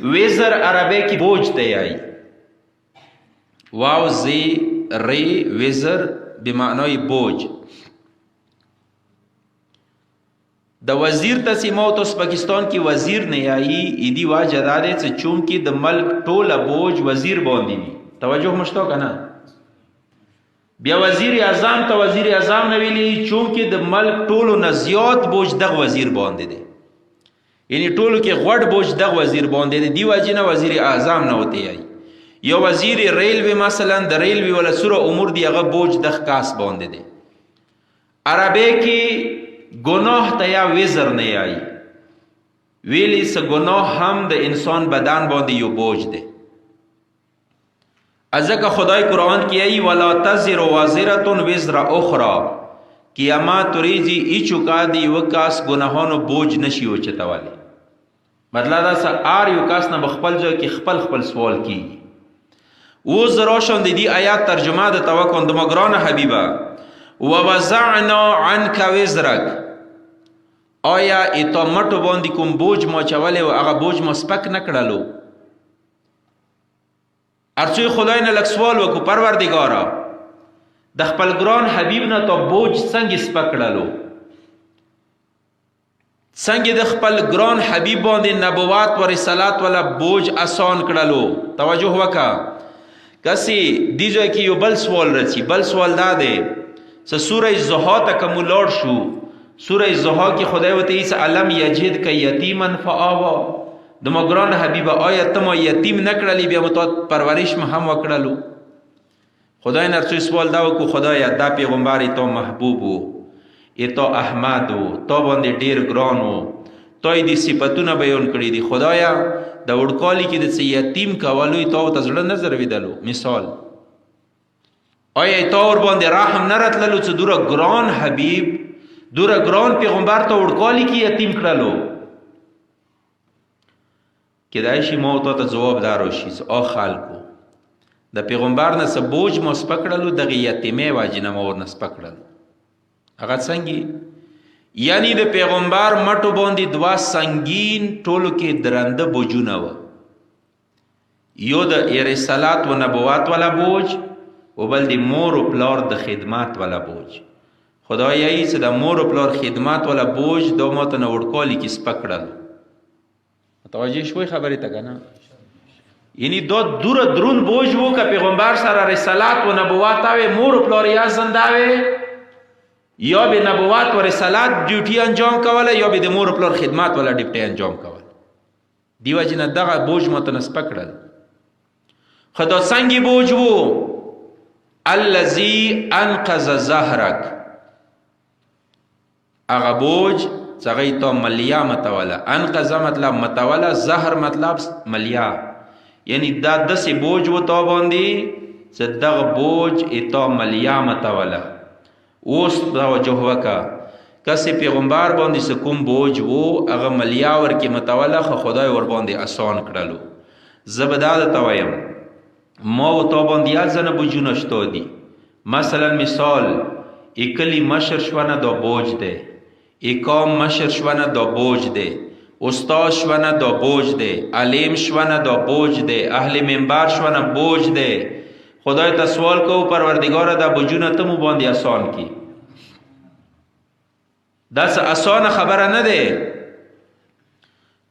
وزر عربی کی بوجھ تے آئی، واو زی ری وزر بمعنی بوجھ. د وزیر تسیمو تو پاکستان کی وزیر نے آئی ایدی واجہ دارے سے چونکہ د ملک ټوله بوجھ وزیر باندې وي. توجه مشتو کنه. بیا وزیر اعظم ته وزیر اعظم نه ویلي چونکہ د ملک ټولو نه زیات بوجھ دغه وزیر باندې دی، یعنی ټولو کې غوړ بوجھ دغه وزیر باندې دی، دی وجه نه وزیر اعظم نه وته آئی. یا وزیر ریلوی مثلا د ریلوی ولا سوره امور دی هغه بوجھ د خاص باندې دی. عربی کې گناہ تا یا وزر نہیں آئی، ویلی سے گناہ ہم د انسان بدن باندې یو بوجھ دے. ازکا خدای قرآن کی ای ولا تزر وازرة وزر اخرى، قیامت ریزی ای چکا دی وکاس گناہانو بوجھ نشی ہو چتا والی. مطلب دا سا آر یو کاس نا بخپل جو کی خپل سوال کی. وہ زروشن دی آیات ترجمہ دا توقع دمگران حبیبہ ووزعنا عنك وزرك، آیا ایتا مٹو باندی کم بوجھ ما چوالے و اغا بوجھ ما سپک نکڑلو. ارچوی خدای نه لک سوال وکو پروردگارا د خپل ګران حبیب نه تو بوجھ څنګه سپکړلو، څنګه د خپل ګران حبیب باندې نبوات و رسالات ولا بوجھ آسان کړلو. توجه وکا کسی دیجو کی یو بل سوال رچی، بل سوال دا دے سا سورہ زحا تک مولار شو. سورہ زحا کی خدای وتی اس علم یجد کا یتیما فآوا، د مگران حبیب آیا تم یتیم نکړلی بیا متو پرورش هم وکړلو. خدای نرسوی سوال دا وکړو خدایا دا پیغمبر تو محبوب وو، تو احمد وو، تو باندې ډیر ګران وو، تو دې صفاتونه بیان کړی دي. خدایا د وړکالی کې د یتیم کولوی تو ته زړه نظر ویدلو. مثال آیا تو ور باندې رحم نه راتللو چې دوره ګران حبیب دوره ګران پیغمبر ته وړکالی کې یتیم کړلو. کدای شي مو ته جواب دارو شي او خلکو د پیغمبر نه سبوج مو سپکړلو دغه یتیمه واجنه مور نه سپکړلو. هغه څنګه یعنی د پیغمبر مټو باندې دوا سنگین ټولو کې درنده بوجونه و، یو د رسالات و نبوات والا بوج و بل دی مور و پلار د خدمات والا بوج. خدایایی چې د مور و پلار خدمات والا بوج دو ماته نه وړکالی کې سپکړلو. متوجه شوي خبرې ته کنه؟ یعنی دو دور درون بوج وو که پیغمبر سره رسالات و نبوات آوے مور و پلار یا زنداوے یا به نبوات و رسالات ډیوټي انجام کوله یا به د مور و پلار خدمات والا ډیوټي انجام کوله. دیو جن دغه بوج ماته نه سپکړل. خدا څنګه بوج وو؟ الذي انقذ ظهرك، اغا بوج چغی تو ملیا متولا. انقذ مطلب متولا، زهر مطلب ملیا، یعنی دا دسی بوج و تو باندی صدق بوج ایتا ملیا متولا. اوس توجه وکا کسی پیغمبر باندی سکم بوج وو اغا ملیا ورکی متولا خو خدای ور باندی آسان کړلو. زبداد توایم ما و تو باندی ازن بوجو نشتو دی. مثلا مثال اکلی مشر شوانه دا بوج ده، اکام مشر شوانه دا بوج ده، استاد شوانه دا بوج ده، علیم شوانه دا بوج ده، اهل منبر شوانه بوج ده. خدای تا سوال کو پروردگار دا بوجونه تمو باندې آسان کی. دا آسان خبره نه ده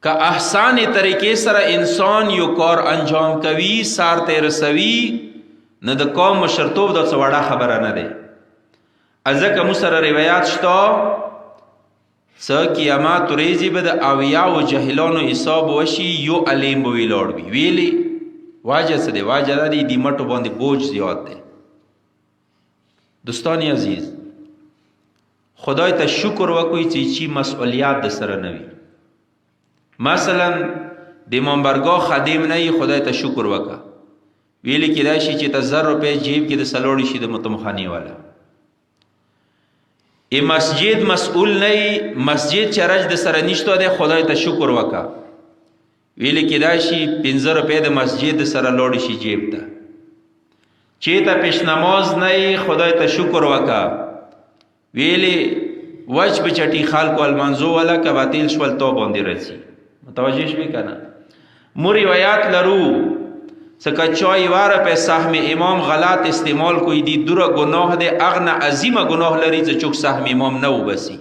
که احسان طریقې سره انسان یو کار انجام کوي سار ته رسوي نه د قوم مشرتوب د څه وړه خبره نه ده. ازکه مو سره روایت شته څه قیامت ورځې به د اویا او جهلانو حساب وشي یو علیم به ویلوړ وي. ویلي واجه څه دی؟ واجه دا دی دی مټو باندې بوج زیات دی. دوستان عزیز خدای ته شکر وکوي چې چی مسئولیت د سره نه وي. مثلا د منبرګاه خادم نه خدای ته شکر وکا ویلي کېدای شي چې ته 1000 روپے جیب کې د سلوړی شي د متمخانی والا. ای مسجد مسئول نه مسجد چرج د سره نشته ده خدای ته شکر وکا ویلي کېدای شي 15 روپے د مسجد سره لوړی شي جیب ته. چې ته پېش نماز نه خدای ته شکر وکا ویلي وجه بچټي خلکو المنزو ولا کباتیل شول تو باندې رسی. متوجه شوي کنه؟ مو روایات لرو سکه چای واره په سهم امام غلط استعمال کوي دی دوره گناه ده اغنا عظیمه گناه لري چې چوک سهم امام نه وبسي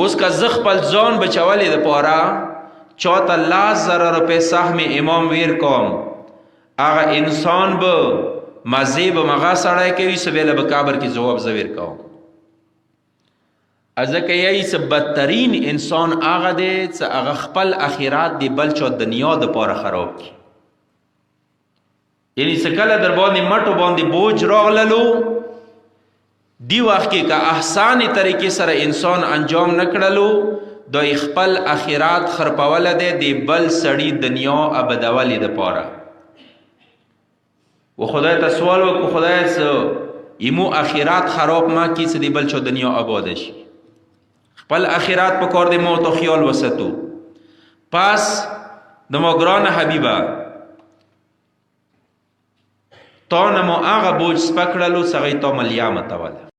اوس کا زخ پل ځان بچولې د پاره چاته 10,000 روپے سهم امام ویر کوم هغه انسان به مذهب مغا سړی کوي سبیله به کابر کې جواب زویر کوم ازکه یې سب بدترین انسان هغه دی چې هغه خپل اخرات دی بل چا دنیا د پاره خراب کی یعنی سکله در باندې مټو باندې بوج راغللو دی وخت کې که احسان طریقې سره انسان انجام نکړلو د خپل اخرات خرپول دی د بل سړی دنیا ابدولې د پاره و خدای ته سوال وکړو خدای ایمو اخرات خراب ما کی څه دی بل چا دنیا آباد شي خپل اخرات په کار د موت او خیال وساتو پس د مو ګران حبیبه تا نمو هغه بوج سپکړلو څنګه ته ملیا متوله